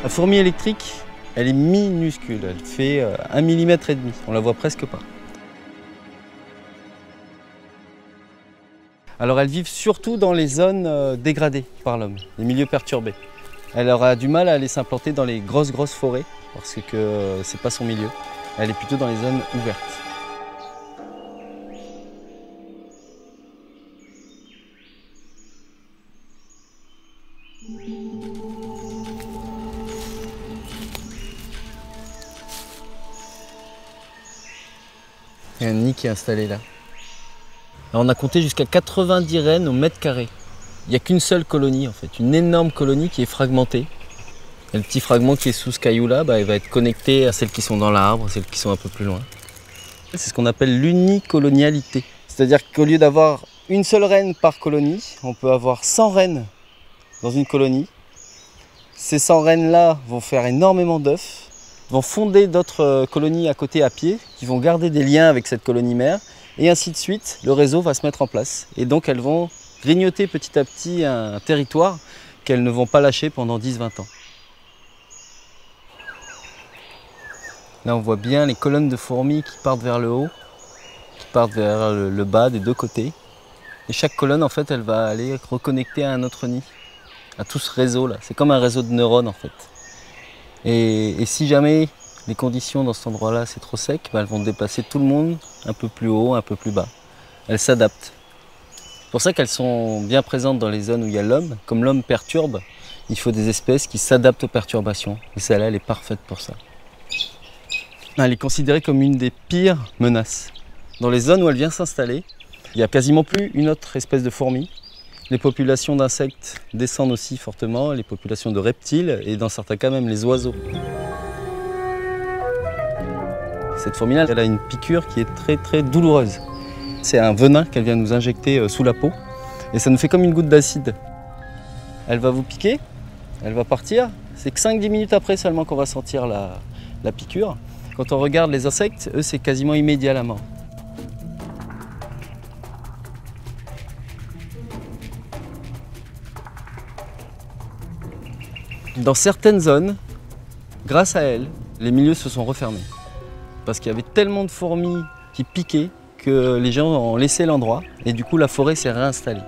La fourmi électrique, elle est minuscule, elle fait 1,5 mm, on la voit presque pas. Alors elles vivent surtout dans les zones dégradées par l'homme, les milieux perturbés. Elle aura du mal à aller s'implanter dans les grosses forêts parce que c'est pas son milieu. Elle est plutôt dans les zones ouvertes. Il y a un nid qui est installé là. Alors on a compté jusqu'à 90 reines au mètre carré. Il n'y a qu'une seule colonie en fait, une énorme colonie qui est fragmentée. Et le petit fragment qui est sous ce caillou là, il va être connecté à celles qui sont dans l'arbre, celles qui sont un peu plus loin. C'est ce qu'on appelle l'unicolonialité. C'est-à-dire qu'au lieu d'avoir une seule reine par colonie, on peut avoir 100 reines dans une colonie. Ces 100 reines là vont faire énormément d'œufs, vont fonder d'autres colonies à côté à pied, qui vont garder des liens avec cette colonie mère, et ainsi de suite, le réseau va se mettre en place. Et donc elles vont grignoter petit à petit un territoire qu'elles ne vont pas lâcher pendant 10-20 ans. Là on voit bien les colonnes de fourmis qui partent vers le haut, qui partent vers le bas des deux côtés. Et chaque colonne en fait elle va aller reconnecter à un autre nid, à tout ce réseau là. C'est comme un réseau de neurones en fait. Et si jamais les conditions dans cet endroit-là c'est trop sec, elles vont déplacer tout le monde un peu plus haut, un peu plus bas. Elles s'adaptent. C'est pour ça qu'elles sont bien présentes dans les zones où il y a l'homme. Comme l'homme perturbe, il faut des espèces qui s'adaptent aux perturbations. Et celle-là, elle est parfaite pour ça. Elle est considérée comme une des pires menaces. Dans les zones où elle vient s'installer, il n'y a quasiment plus une autre espèce de fourmi. Les populations d'insectes descendent aussi fortement, les populations de reptiles et dans certains cas même les oiseaux. Cette fourmi-là, elle a une piqûre qui est très douloureuse. C'est un venin qu'elle vient nous injecter sous la peau et ça nous fait comme une goutte d'acide. Elle va vous piquer, elle va partir. C'est que 5-10 minutes après seulement qu'on va sentir la piqûre. Quand on regarde les insectes, eux, c'est quasiment immédiat la mort. Dans certaines zones, grâce à elle, les milieux se sont refermés. Parce qu'il y avait tellement de fourmis qui piquaient que les gens ont laissé l'endroit et du coup la forêt s'est réinstallée.